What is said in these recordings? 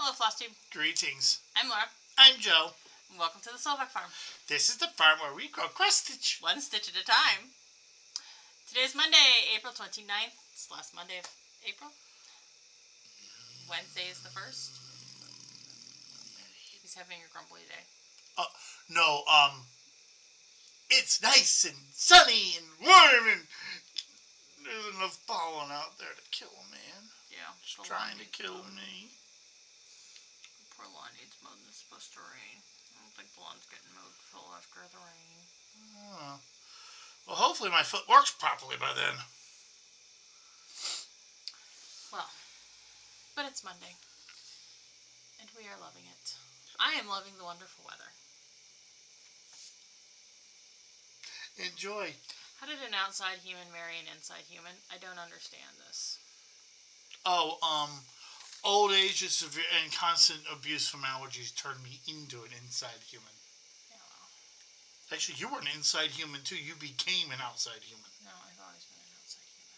Hello, Flosstube. Greetings. I'm Laura. I'm Joe. And welcome to the Slovak Farm. This is the farm where we grow cross-stitch. One stitch at a time. Today's Monday, April 29th. It's the last Monday of April. Wednesday is the 1st. He's having a grumbly day. No, it's nice and sunny and warm and there's enough pollen out there to kill a man. Yeah. It's trying to kill me. Poor lawn needs mowed and it's supposed to rain. I don't think the lawn's getting mowed till after the rain. Oh. Well, hopefully my foot works properly by then. Well, but it's Monday. And we are loving it. I am loving the wonderful weather. Enjoy. How did an outside human marry an inside human? I don't understand this. Oh, old age and severe and constant abuse from allergies turned me into an inside human. Yeah, well. Actually, you were an inside human too. You became an outside human. No, I've always been an outside human.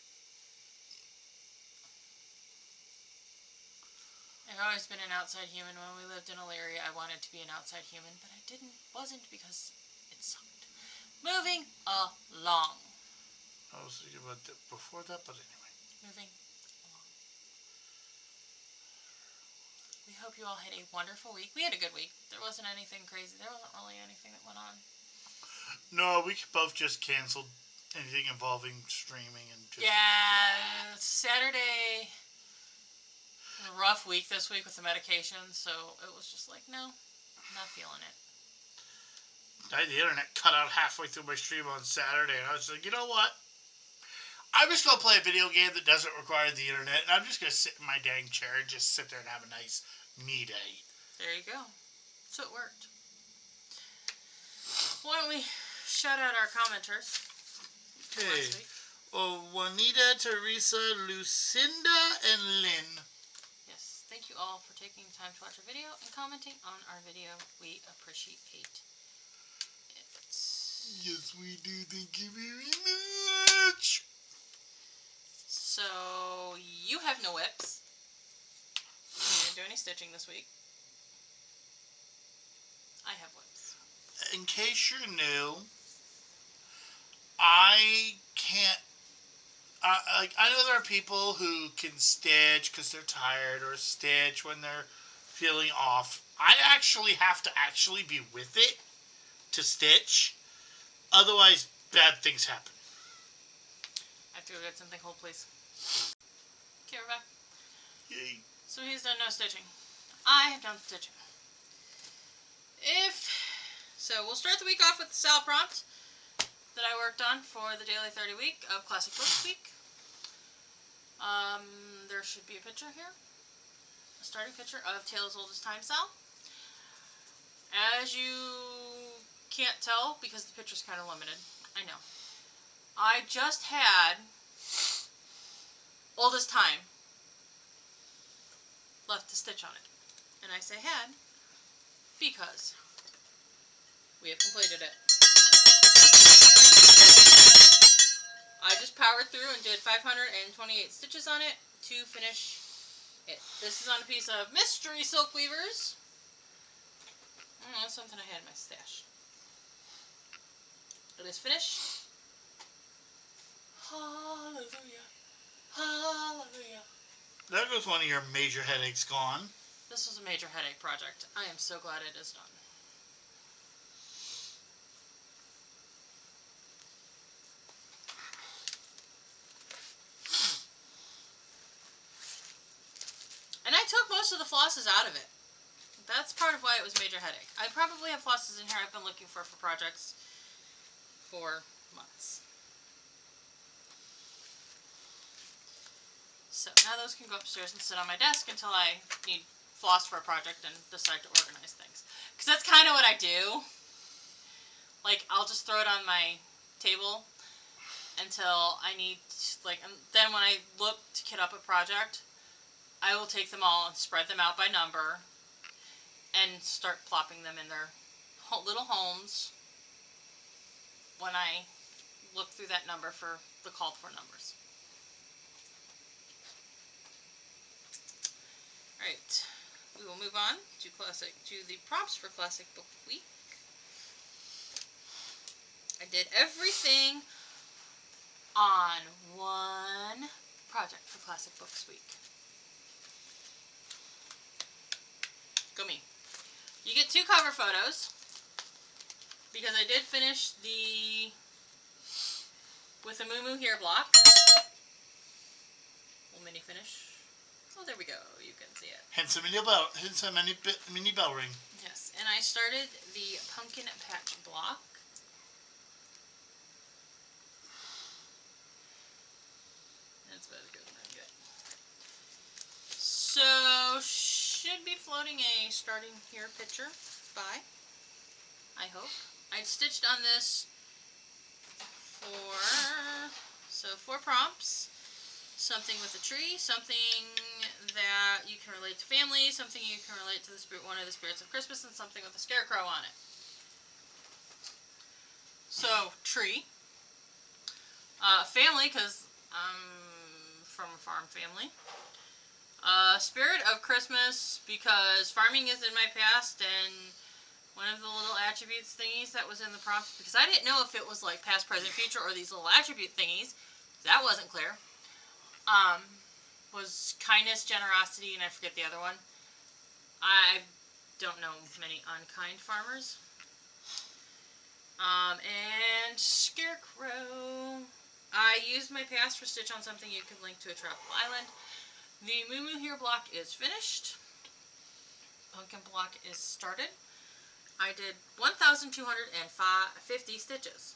I've always been an outside human. When we lived in Elyria, I wanted to be an outside human, but I wasn't because it sucked. Moving along. I was thinking about that before that, but anyway. Moving along. We hope you all had a wonderful week. We had a good week. There wasn't anything crazy. There wasn't really anything that went on. No, we both just canceled anything involving streaming and just... Yeah, Saturday... A rough week this week with the medication, so it was just like, no, I'm not feeling it. I had the internet cut out halfway through my stream on Saturday, and I was like, you know what? I'm just going to play a video game that doesn't require the internet, and I'm just going to sit in my dang chair and just sit there and have a nice me day. There you go. So it worked. Why don't we shout out our commenters? Okay. Juanita, Teresa, Lucinda, and Lynn. Yes, thank you all for taking time to watch our video and commenting on our video. We appreciate it. Yes, we do. Thank you very much. So, you have no whips. You didn't do any stitching this week. I have whips. In case you're new, I can't... I know there are people who can stitch because they're tired or stitch when they're feeling off. I actually have to be with it to stitch. Otherwise, bad things happen. I have to go get something cold, please. Okay, we're back. Yay. So he's done no stitching. I have done stitching. So we'll start the week off with the style prompt that I worked on for the Daily 30 week of Classic Books Week. There should be a picture here. A starting picture of Tale as Old as Time style. As you can't tell because the picture's kind of limited. I know. I just had Old as Time left to stitch on it. And I say had because we have completed it. I just powered through and did 528 stitches on it to finish it. This is on a piece of Mystery Silk Weavers. I don't know, something I had in my stash. It is finished. Hallelujah. Hallelujah. There goes one of your major headaches gone. This was a major headache project. I am so glad it is done. And I took most of the flosses out of it. That's part of why it was major headache. I probably have flosses in here I've been looking for projects for months. So now those can go upstairs and sit on my desk until I need floss for a project and decide to organize things. Because that's kind of what I do. Like, I'll just throw it on my table until I need, like, and then when I look to kit up a project, I will take them all and spread them out by number and start plopping them in their little homes when I look through that number for the called for numbers. Alright, we will move on to the prompts for Classic Book Week. I did everything on one project for Classic Books Week. Go me. You get 2 cover photos because I did finish with a Moo Moo hair block. Little mini finish. Oh, there we go. You can see it. Hence a mini bell ring. Yes, and I started the pumpkin patch block. That's about as good as I can get. So, should be floating a starting here picture by, I hope. I stitched on this for 4 prompts. Something with a tree, something that you can relate to family, something you can relate to one of the spirits of Christmas, and something with a scarecrow on it. So, tree. Family, because I'm from a farm family. Spirit of Christmas, because farming is in my past, and one of the little attributes thingies that was in the prompt, because I didn't know if it was like past, present, future, or these little attribute thingies. That wasn't clear. Was kindness, generosity, and I forget the other one. I don't know many unkind farmers. And scarecrow. I used my past for stitch on something you could link to a tropical island. The Moo Moo here block is finished. Pumpkin block is started. I did 1,250 stitches.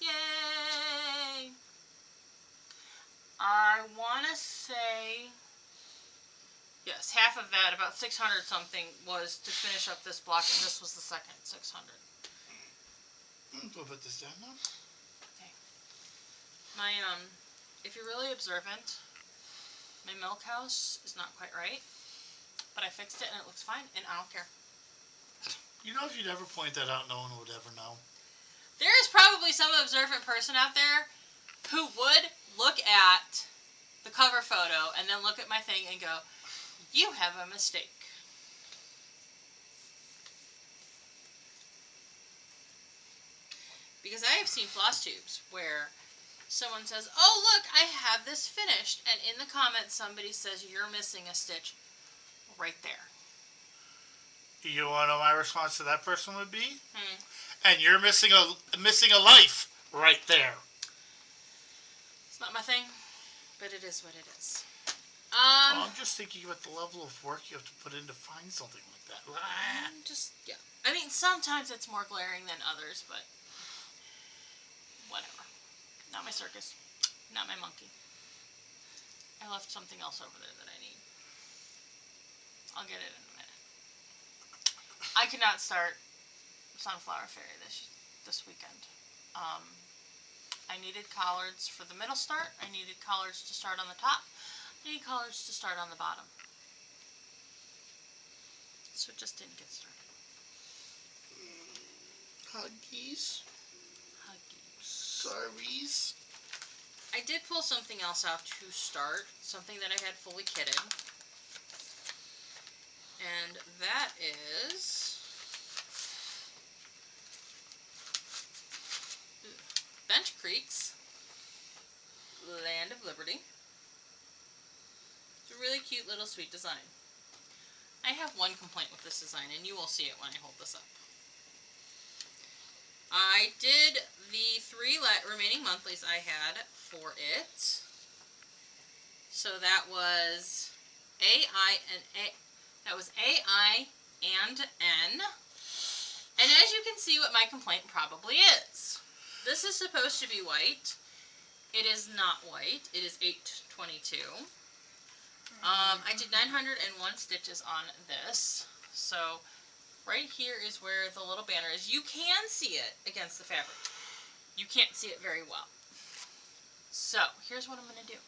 Yay! I want to say, yes, half of that, about 600 something, was to finish up this block, and this was the second 600. We'll put this down now. Okay. My, if you're really observant, my milk house is not quite right, but I fixed it and it looks fine, and I don't care. You know, if you'd ever point that out, no one would ever know. There is probably some observant person out there who would look at the cover photo and then look at my thing and go, you have a mistake. Because I have seen Flosstubes where someone says, oh look, I have this finished, and in the comments somebody says you're missing a stitch right there. You want to know my response to that person would be? And you're missing a life right there. It's not my thing, but it is what it is. Well, I'm just thinking about the level of work you have to put in to find something like that. Yeah. I mean, sometimes it's more glaring than others, but whatever. Not my circus. Not my monkey. I left something else over there that I need. I'll get it in a minute. I could not start Sunflower Fairy this weekend. I needed collards for the middle start. I needed collards to start on the top. I needed collards to start on the bottom. So it just didn't get started. Huggies. Huggies. Sorries. I did pull something else out to start. Something that I had fully kitted. And that is Bench Creek's Land of Liberty. It's a really cute little sweet design. I have one complaint with this design, and you will see it when I hold this up. I did the 3 remaining monthlies I had for it. So that was AI and A. That was AI and N. And as you can see what my complaint probably is. This is supposed to be white. It is not white. It is 822. I did 901 stitches on this. So right here is where the little banner is. You can see it against the fabric. You can't see it very well. So here's what I'm going to do.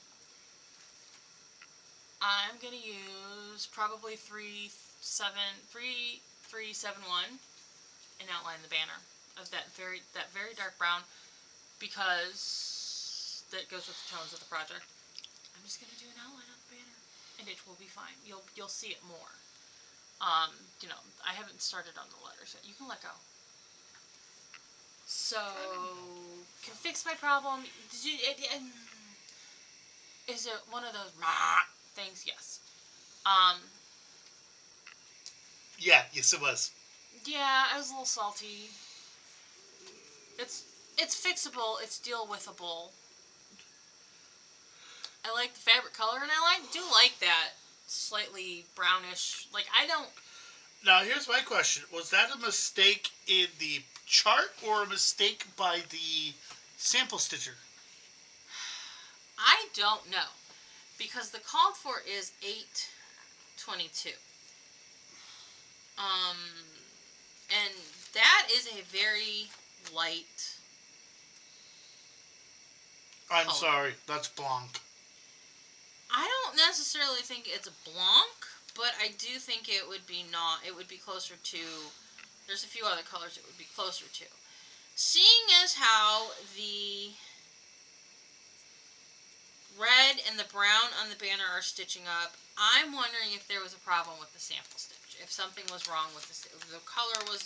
I'm going to use probably 3371 and outline the banner of that very dark brown, because that goes with the tones of the project. I'm just going to do an outline on the banner. And and it will be fine. You'll see it more. You know, I haven't started on the letters yet. You can let go. So, can fix my problem. Is it one of those things? Yes. Yeah, yes it was. Yeah, I was a little salty. It's fixable. It's deal withable. I like the fabric color, and I do like that slightly brownish. Like, I don't... Now, here's my question. Was that a mistake in the chart or a mistake by the sample stitcher? I don't know. Because the called for is 822. And that is a very light I'm color. sorry, that's blanc. I don't necessarily think it's blanc, but I do think it would be closer to, there's a few other colors it would be closer to. Seeing as how the red and the brown on the banner are stitching up, I'm wondering if there was a problem with the sample stitch. If something was wrong with the color was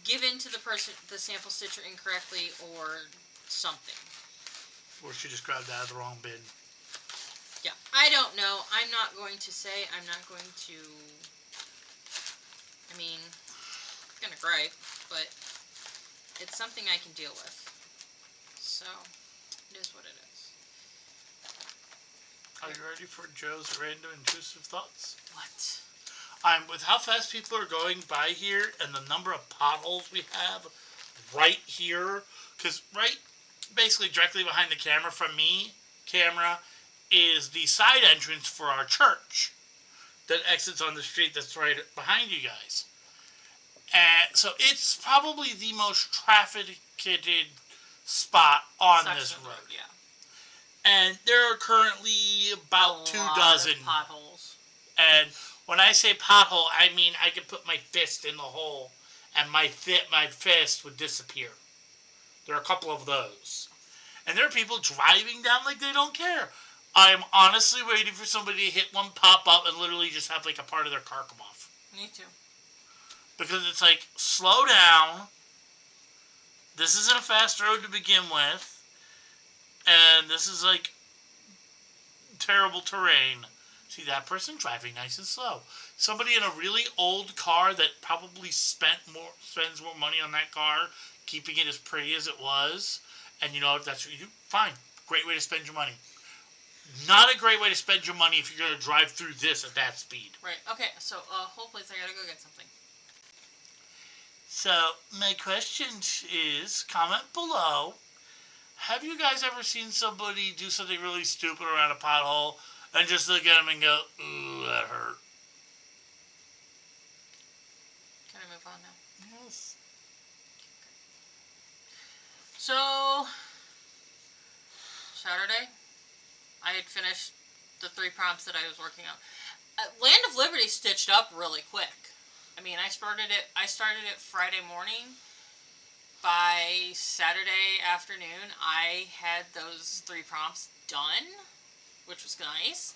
given to the sample stitcher incorrectly, or something. Or she just grabbed out of the wrong bin. Yeah, I don't know. I'm not going to say. I'm not going to... I mean, I'm going to gripe, but it's something I can deal with. So, it is what it is. Are you ready for Joe's random intrusive thoughts? What? With how fast people are going by here and the number of potholes we have right here, because right basically directly behind the camera from me, is the side entrance for our church that exits on the street that's right behind you guys. And so it's probably the most trafficked spot on this road. Yeah. And there are currently about 2 dozen potholes. And when I say pothole, I mean I could put my fist in the hole and my fist would disappear. There are a couple of those. And there are people driving down like they don't care. I'm honestly waiting for somebody to hit one, pop up, and literally just have like a part of their car come off. Me too. Because it's like, slow down. This isn't a fast road to begin with. And this is like terrible terrain. See that person driving nice and slow. Somebody in a really old car that probably spends more money on that car, keeping it as pretty as it was. And you know, if that's what you do, fine. Great way to spend your money. Not a great way to spend your money if you're going to drive through this at that speed. Right. Okay, so hold please, I gotta go get something. So, my question is, comment below. Have you guys ever seen somebody do something really stupid around a pothole and just look at them and go, ooh, that hurt? Can I move on now? Yes. So, Saturday, I had finished the 3 prompts that I was working on. Land of Liberty stitched up really quick. I mean, I started it Friday morning. By Saturday afternoon, I had those 3 prompts done, which was nice.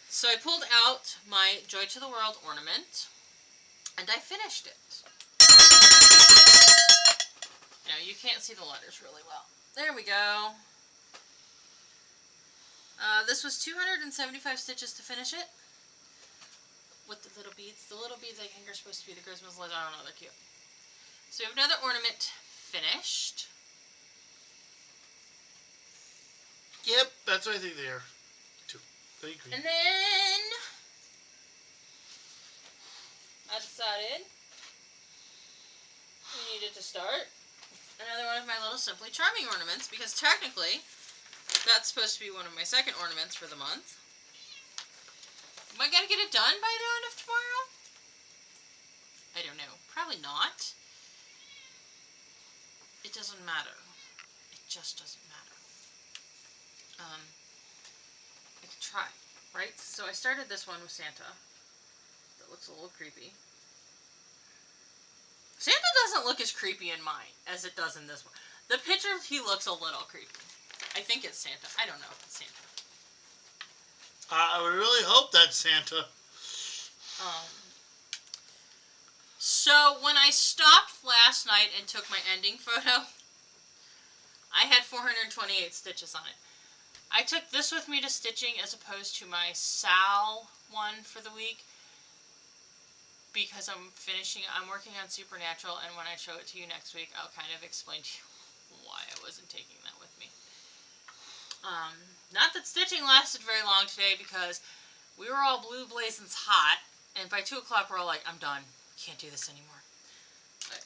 So I pulled out my Joy to the World ornament, and I finished it. You know, you can't see the letters really well. There we go. This was 275 stitches to finish it. With the little beads. The little beads I think are supposed to be the Christmas lights. I don't know, they're cute. So we have another ornament finished. Yep, that's what I think they are. 2. They agree. And then I decided we needed to start another one of my little Simply Charming ornaments, because technically that's supposed to be one of my second ornaments for the month. Am I going to get it done by the end of tomorrow? I don't know. Probably not. It doesn't matter. It just doesn't matter. I could try, right? So I started this one with Santa. That looks a little creepy. Santa doesn't look as creepy in mine as it does in this one. The picture, he looks a little creepy. I think it's Santa. I don't know if it's Santa. I would really hope that's Santa. So when I stopped last night and took my ending photo, I had 428 stitches on it. I took this with me to stitching as opposed to my Sal one for the week because I'm working on Supernatural, and when I show it to you next week, I'll kind of explain to you why I wasn't taking that with me. Not that stitching lasted very long today because we were all blue blazing hot, and by 2 o'clock we're all like, I'm done. Can't do this anymore.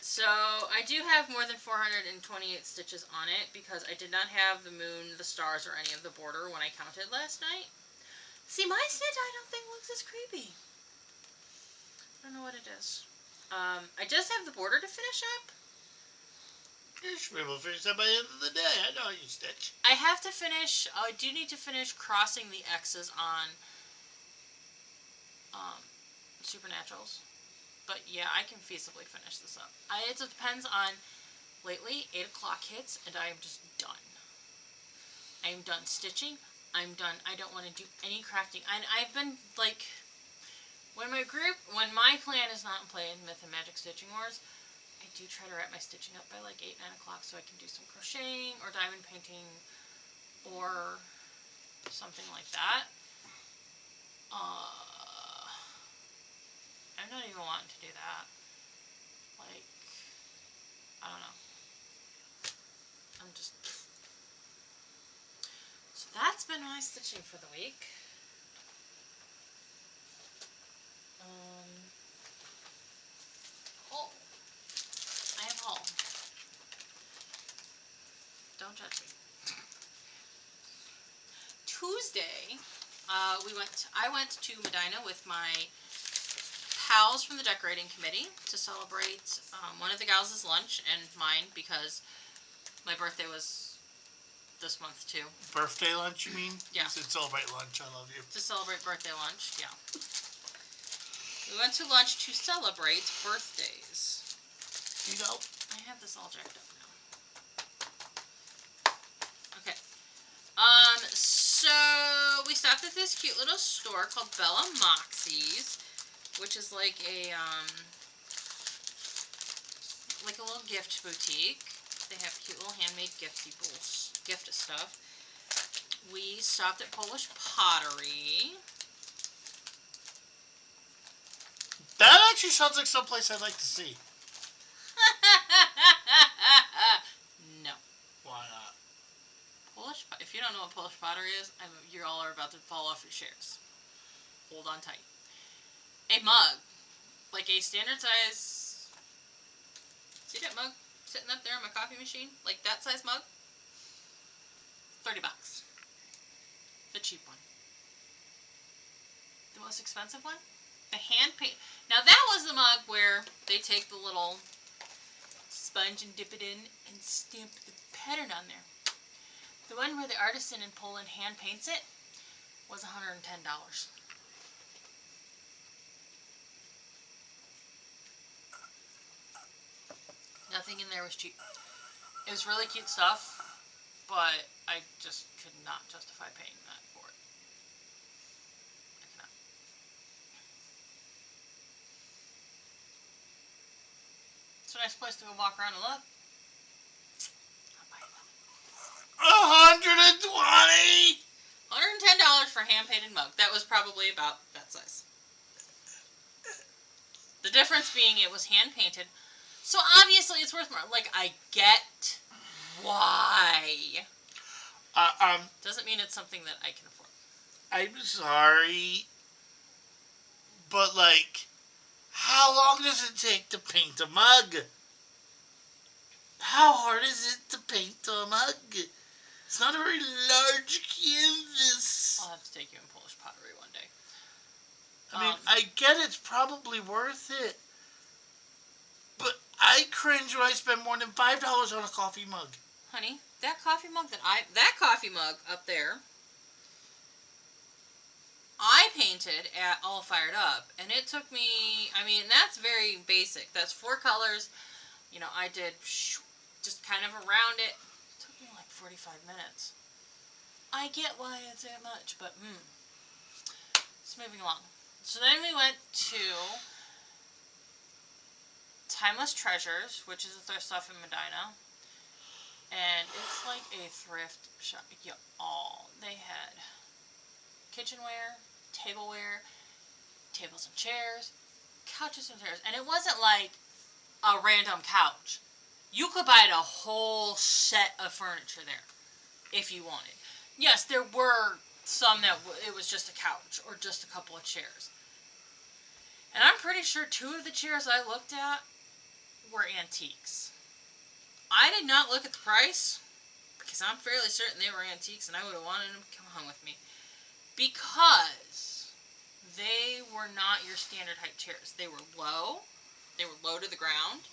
So I do have more than 428 stitches on it because I did not have the moon, the stars, or any of the border when I counted last night. See, my stitch I don't think looks as creepy. I don't know what it is. I just have the border to finish up. You should be able to finish that by the end of the day. I know how you stitch. I have to finish, I do need to finish crossing the X's on Supernaturals. But yeah, I can feasibly finish this up. It depends on, lately, 8 o'clock hits and I am just done. I am done stitching. I'm done. I don't want to do any crafting. And I've been, like, when my clan is not in play in Myth and Magic Stitching Wars, I do try to wrap my stitching up by like 8, 9 o'clock so I can do some crocheting or diamond painting or something like that. I'm not even wanting to do that. Like, I don't know. So that's been my stitching for the week. Haul. I have haul. Don't judge me. Tuesday, I went to Medina with my pals from the decorating committee to celebrate one of the gals' lunch and mine because my birthday was this month too. Birthday lunch, you mean? Yeah. To celebrate lunch, I love you. To celebrate birthday lunch, yeah. We went to lunch to celebrate birthdays. You know? I have this all jacked up now. Okay. So we stopped at this cute little store called Bella Moxie's, which is like a little gift boutique. They have cute little handmade gift stuff. We stopped at Polish Pottery. That actually sounds like someplace I'd like to see. No. Why not? If you don't know what Polish pottery is, you all are about to fall off your chairs. Hold on tight. A mug, like a standard size. See that mug sitting up there on my coffee machine? Like that size mug? $30. The cheap one. The most expensive one? The hand paint. Now that was the mug where they take the little sponge and dip it in and stamp the pattern on there. The one where the artisan in Poland hand paints it was $110. Nothing in there was cheap. It was really cute stuff, but I just could not justify paying that for it. I cannot. It's a nice place to go walk around and look. $120! $110 for a hand-painted mug. That was probably about that size. The difference being it was hand-painted. So obviously it's worth more. Like, I get why. Doesn't mean it's something that I can afford. I'm sorry, but like, how long does it take to paint a mug? How hard is it to paint a mug? It's not a very large canvas. I'll have to take you in Polish pottery one day. I mean, I get it's probably worth it, but I cringe when I spend more than $5 on a coffee mug. Honey, that coffee mug up there, I painted at All Fired Up, and it took me, I mean, that's very basic. That's 4 colors. You know, I did just kind of around it. It took me like 45 minutes. I get why it's that much, but So moving along. So then we went to Timeless Treasures, which is a thrift shop in Medina. And it's like a thrift shop. They had kitchenware, tableware, tables and chairs, couches and chairs. And it wasn't like a random couch. You could buy a whole set of furniture there if you wanted. Yes, there were some that it was just a couch or just a couple of chairs. And I'm pretty sure 2 of the chairs I looked at were antiques. I did not look at the price because I'm fairly certain they were antiques and I would have wanted them to come home with me. Because they were not your standard height chairs. They were low. They were low to the ground.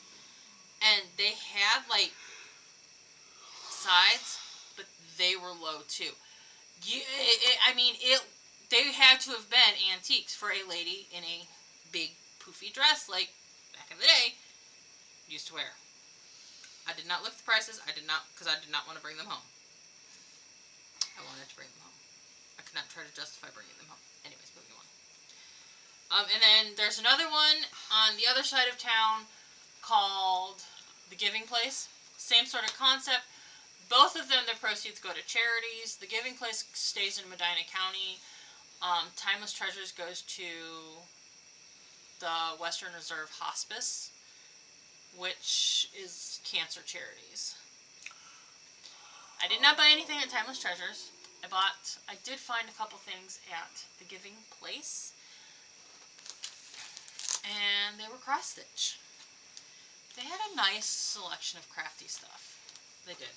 And they had like sides, but they were low too. They had to have been antiques for a lady in a big poofy dress like back in the day used to wear. I did not look at the prices. Because I did not want to bring them home. I wanted to bring them home. I could not try to justify bringing them home. Anyways, moving on. And then there's another one on the other side of town called The Giving Place. Same sort of concept. Both of them, their proceeds go to charities. The Giving Place stays in Medina County. Timeless Treasures goes to the Western Reserve Hospice, which is cancer charities. I did not buy anything at Timeless Treasures. I did find a couple things at The Giving Place. And they were cross-stitch. They had a nice selection of crafty stuff. They did.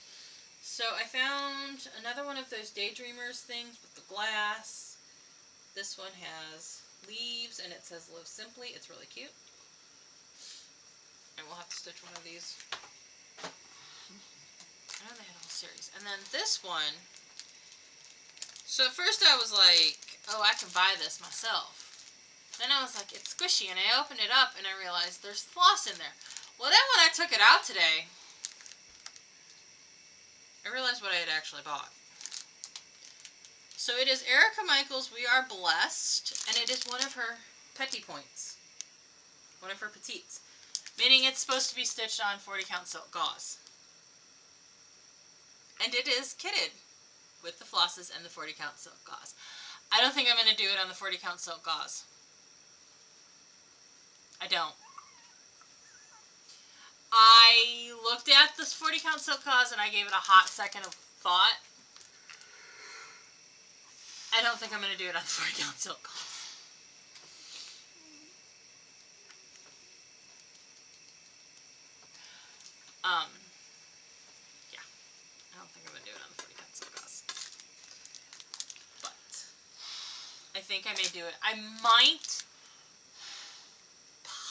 So I found another one of those Daydreamers things with the glass. This one has leaves and it says Live Simply. It's really cute. And we'll have to stitch one of these. I know they had a whole series. And then this one. So at first I was like, oh, I can buy this myself. Then I was like, it's squishy. And I opened it up and I realized there's floss in there. Well, then when I took it out today, I realized what I had actually bought. So it is Erica Michaels' We Are Blessed. And it is one of her petit points. One of her petites. Meaning it's supposed to be stitched on 40 count silk gauze. And it is kitted with the flosses and the 40 count silk gauze. I don't think I'm going to do it on the 40 count silk gauze. I don't. I looked at this 40 count silk gauze and I gave it a hot second of thought. I don't think I'm going to do it on the 40 count silk gauze. Yeah. I don't think I'm going to do it on the 40 count silk gauze. But I think I may do it. I might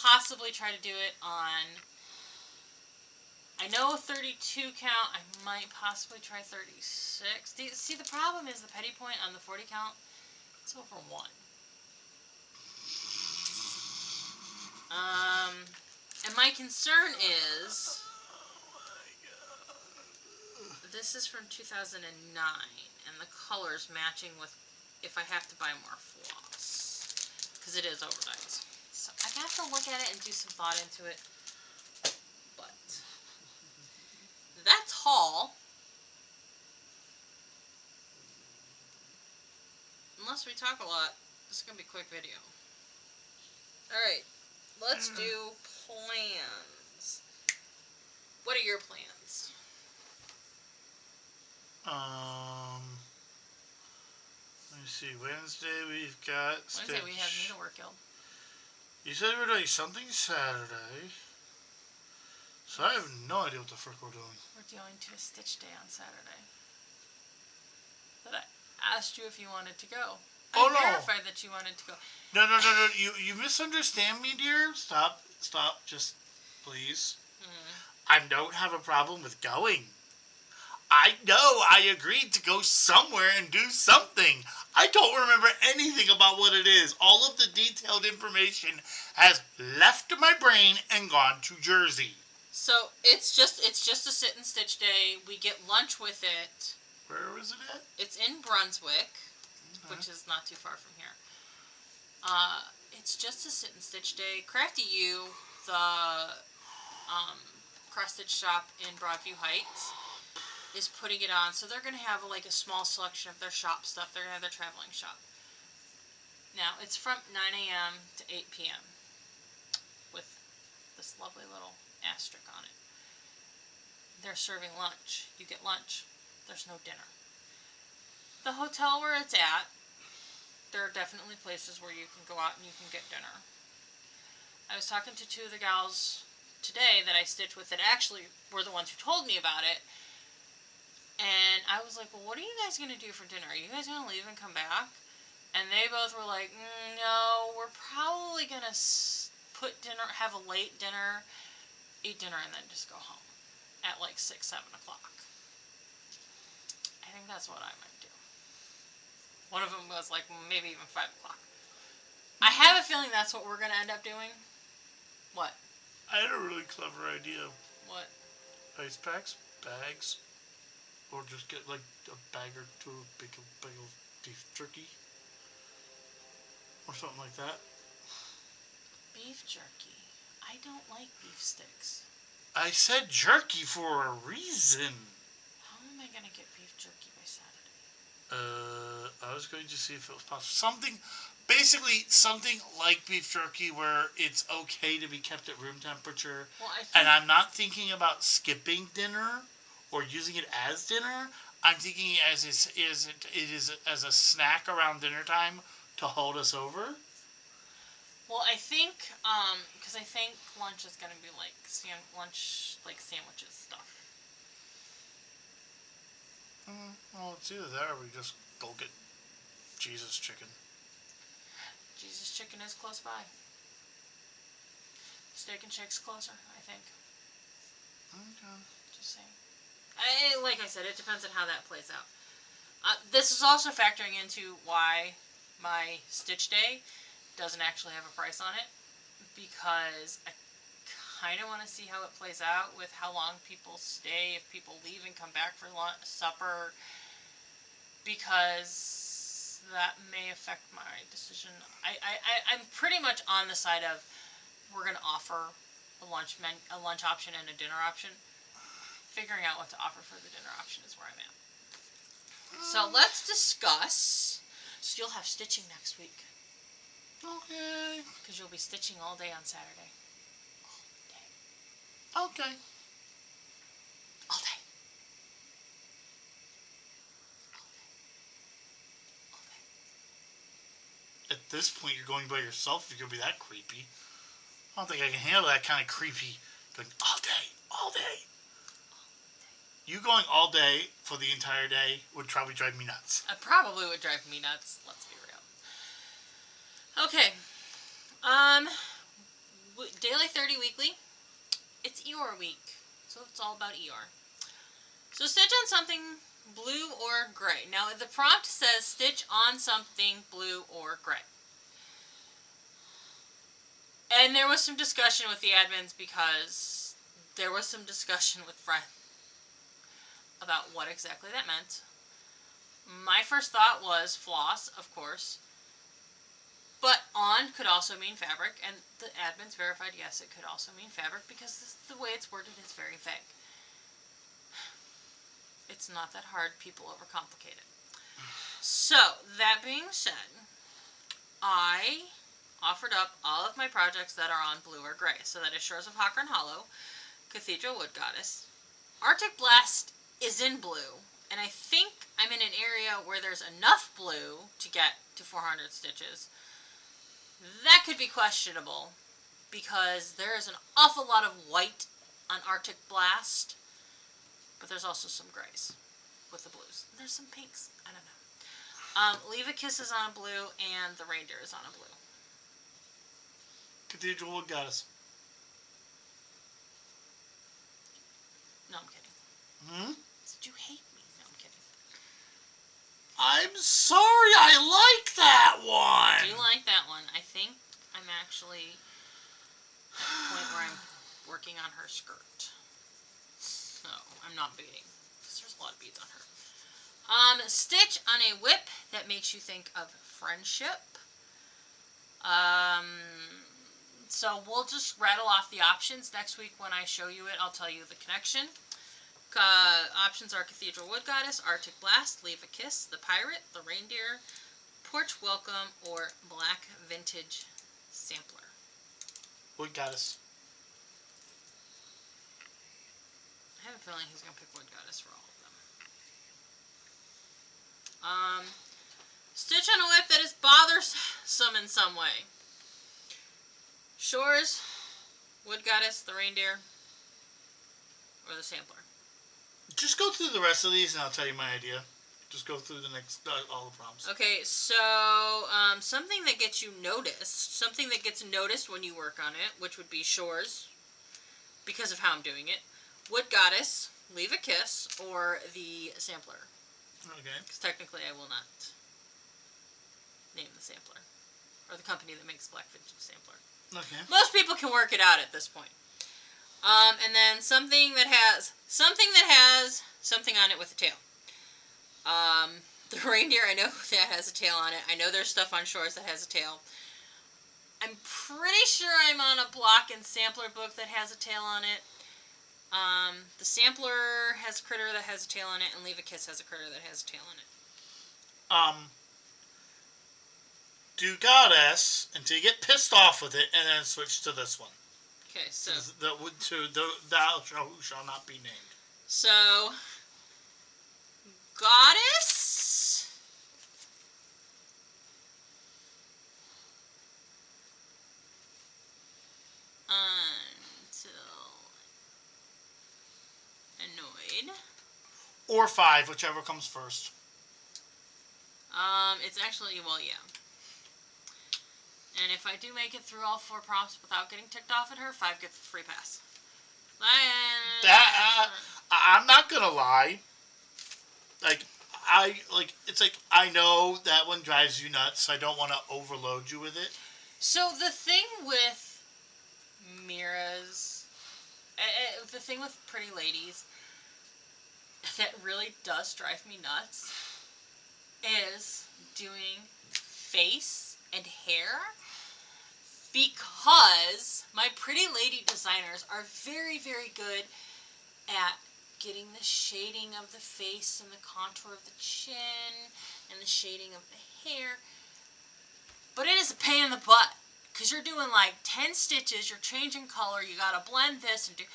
possibly try to do it on, I know 32 count, I might possibly try 36. See, the problem is the petit point on the 40 count, it's over 1. And my concern is, this is from 2009, and the color's matching with, if I have to buy more floss, because it is overdyes. So I have to look at it and do some thought into it. But that's haul. Unless we talk a lot, this is going to be a quick video. Alright, let's do plans. What are your plans? Let me see. Wednesday we've got Wednesday we have Needlework Guild. You said we were doing something Saturday. So I have no idea what the frick we're doing. We're going to a stitch day on Saturday. But I asked you if you wanted to go. I verified that you wanted to go. No. You misunderstand me, dear. Stop. Just please. I don't have a problem with going. I know I agreed to go somewhere and do something. I don't remember anything about what it is. All of the detailed information has left my brain and gone to Jersey. So it's just a sit and stitch day. We get lunch with it. Where was it at? It's in Brunswick, which is not too far from here. It's just a sit and stitch day. Crafty U, the cross stitch shop in Broadview Heights, is putting it on. So they're gonna have like a small selection of their shop stuff. They're gonna have their traveling shop. Now it's from 9 a.m. to 8 p.m. with this lovely little asterisk on it. They're serving lunch. You get lunch. There's no dinner. The hotel where it's at, there are definitely places where you can go out and you can get dinner. I was talking to two of the gals today that I stitch with that actually were the ones who told me about it. And I was like, well, what are you guys going to do for dinner? Are you guys going to leave and come back? And they both were like, no, we're probably going to have a late dinner, eat dinner, and then just go home at like 6, 7 o'clock. I think that's what I might do. One of them was like, maybe even 5 o'clock. I have a feeling that's what we're going to end up doing. What? I had a really clever idea. What? Ice packs, bags, or just get like a bag or two of big beef jerky. Or something like that. Beef jerky. I don't like beef sticks. I said jerky for a reason. How am I going to get beef jerky by Saturday? I was going to see if it was possible. Basically something like beef jerky where it's okay to be kept at room temperature. Well, and I'm not thinking about skipping dinner or using it as dinner. I'm thinking it is as a snack around dinner time to hold us over. Well, I think, because I think lunch is going to be like sandwiches stuff. Well, it's either that or we just go get Jesus chicken. Jesus chicken is close by. Steak and Shake's closer, I think. Okay. Just saying. Like I said, it depends on how that plays out. This is also factoring into why my stitch day doesn't actually have a price on it, because I kind of want to see how it plays out with how long people stay, if people leave and come back for supper, because that may affect my decision. I'm pretty much on the side of we're going to offer a lunch option and a dinner option. Figuring out what to offer for the dinner option is where I'm at. So let's discuss. So you'll have stitching next week. Okay. Because you'll be stitching all day on Saturday. Okay. All day. At this point, you're going by yourself. You're going to be that creepy. I don't think I can handle that kind of creepy going all day, all day. You going all day for the entire day would probably drive me nuts. It probably would drive me nuts. Let's be real. Okay. Daily 30 weekly. It's Eeyore week. So it's all about Eeyore. So stitch on something blue or gray. Now the prompt says stitch on something blue or gray. And there was some discussion with the admins because there was some discussion with friends about what exactly that meant. My first thought was floss, of course. But on could also mean fabric, and the admins verified yes, it could also mean fabric because the way it's worded is very vague. It's not that hard, people overcomplicate it. So, that being said, I offered up all of my projects that are on blue or gray. So that is Shores of Hawkern Hollow, Cathedral Wood Goddess. Arctic Blast is in blue, and I think I'm in an area where there's enough blue to get to 400 stitches. That could be questionable, because there is an awful lot of white on Arctic Blast, but there's also some grays with the blues. There's some pinks. I don't know. Leave a Kiss is on a blue, and the Reindeer is on a blue. Cathedral Wood Goddess. No, I'm kidding. Did you hate me? No, I'm kidding. I'm sorry, I like that one! I do like that one. I think I'm actually at the point where I'm working on her skirt. So, I'm not beading, because there's a lot of beads on her. Stitch on a whip that makes you think of friendship. So we'll just rattle off the options. Next week when I show you it, I'll tell you the connection. Options are Cathedral Wood Goddess, Arctic Blast, Leave a Kiss, The Pirate, The Reindeer, Porch Welcome, or Black Vintage Sampler. Wood Goddess. I have a feeling he's going to pick Wood Goddess for all of them. Stitch on a whip that is bothersome in some way. Shores, Wood Goddess, the Reindeer, or the Sampler. Just go through the rest of these and I'll tell you my idea. Just go through the next, all the prompts. Okay, so something that gets you noticed, something that gets noticed when you work on it, which would be Shores, because of how I'm doing it, Wood Goddess, Leave a Kiss, or the Sampler. Okay. Because technically I will not name the Sampler, or the company that makes Black Vintage Sampler. Okay. Most people can work it out at this point. And then something that has something on it with a tail. The Reindeer, I know that has a tail on it. I know there's stuff on Shores that has a tail. I'm pretty sure I'm on a Block and Sampler book that has a tail on it. The Sampler has a critter that has a tail on it, and Leave a Kiss has a critter that has a tail on it. Do Goddess until you get pissed off with it, and then switch to this one. Okay, so Thou shall not be named. So Goddess. Until annoyed. Or 5, whichever comes first. It's actually, well, yeah. And if I do make it through all 4 prompts without getting ticked off at her, 5 gets the free pass. I'm not gonna lie. It's like, I know that one drives you nuts, so I don't want to overload you with it. So the thing with Mira's, the thing with Pretty Ladies that really does drive me nuts is doing face and hair, because my Pretty Lady designers are very, very good at getting the shading of the face and the contour of the chin and the shading of the hair. But it is a pain in the butt, because you're doing like 10 stitches, you're changing color, you gotta blend this and do...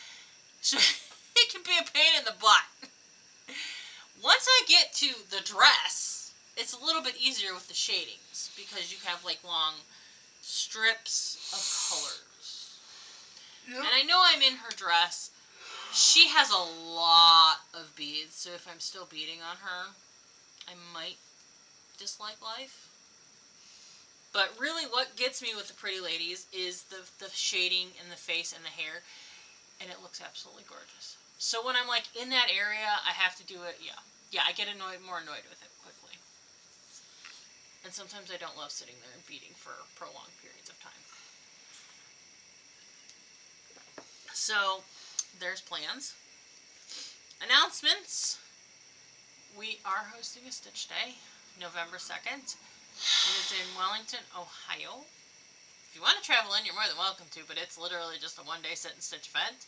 So it can be a pain in the butt. Once I get to the dress, it's a little bit easier with the shadings, because you have like long strips of colors. Yep. And I know I'm in her dress. She has a lot of beads, so if I'm still beading on her, I might dislike life. But really what gets me with the Pretty Ladies is the shading in the face and the hair, and it looks absolutely gorgeous. So when I'm like in that area, I have to do it, yeah, I get more annoyed with it quickly. And sometimes I don't love sitting there and beading for prolonged periods of time. So there's plans. Announcements. We are hosting a Stitch Day, November 2nd. It is in Wellington, Ohio. If you want to travel in, you're more than welcome to, but it's literally just a one-day sit and stitch event.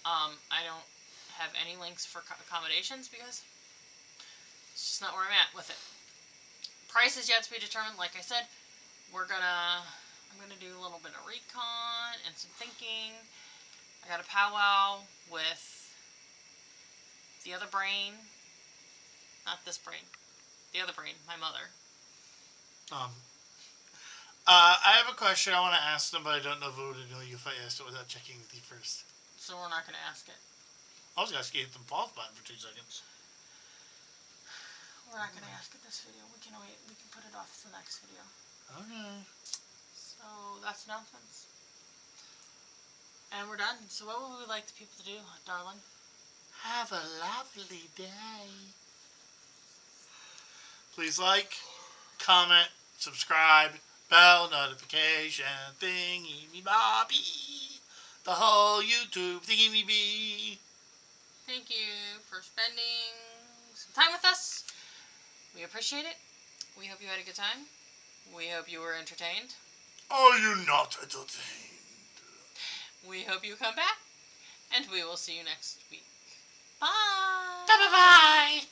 I don't have any links for accommodations because it's just not where I'm at with it. Price is yet to be determined. Like I said, I'm gonna do a little bit of recon and some thinking. I got a powwow with the other brain, not this brain, the other brain, my mother. I have a question I want to ask them, but I don't know if I would know you if I asked it without checking with you first. So we're not gonna ask it. I was gonna ask you to hit the pause button for 2 seconds. We're not gonna ask it this video. We can wait. We can put it off to the next video. Okay. So that's announcements. And we're done. So what would we like the people to do, darling? Have a lovely day. Please like, comment, subscribe, bell notification, thingy-me-bobby. The whole YouTube thingy-me-bee. Thank you for spending some time with us. We appreciate it. We hope you had a good time. We hope you were entertained. Are you not entertained? We hope you come back, and we will see you next week. Bye! Bye-bye!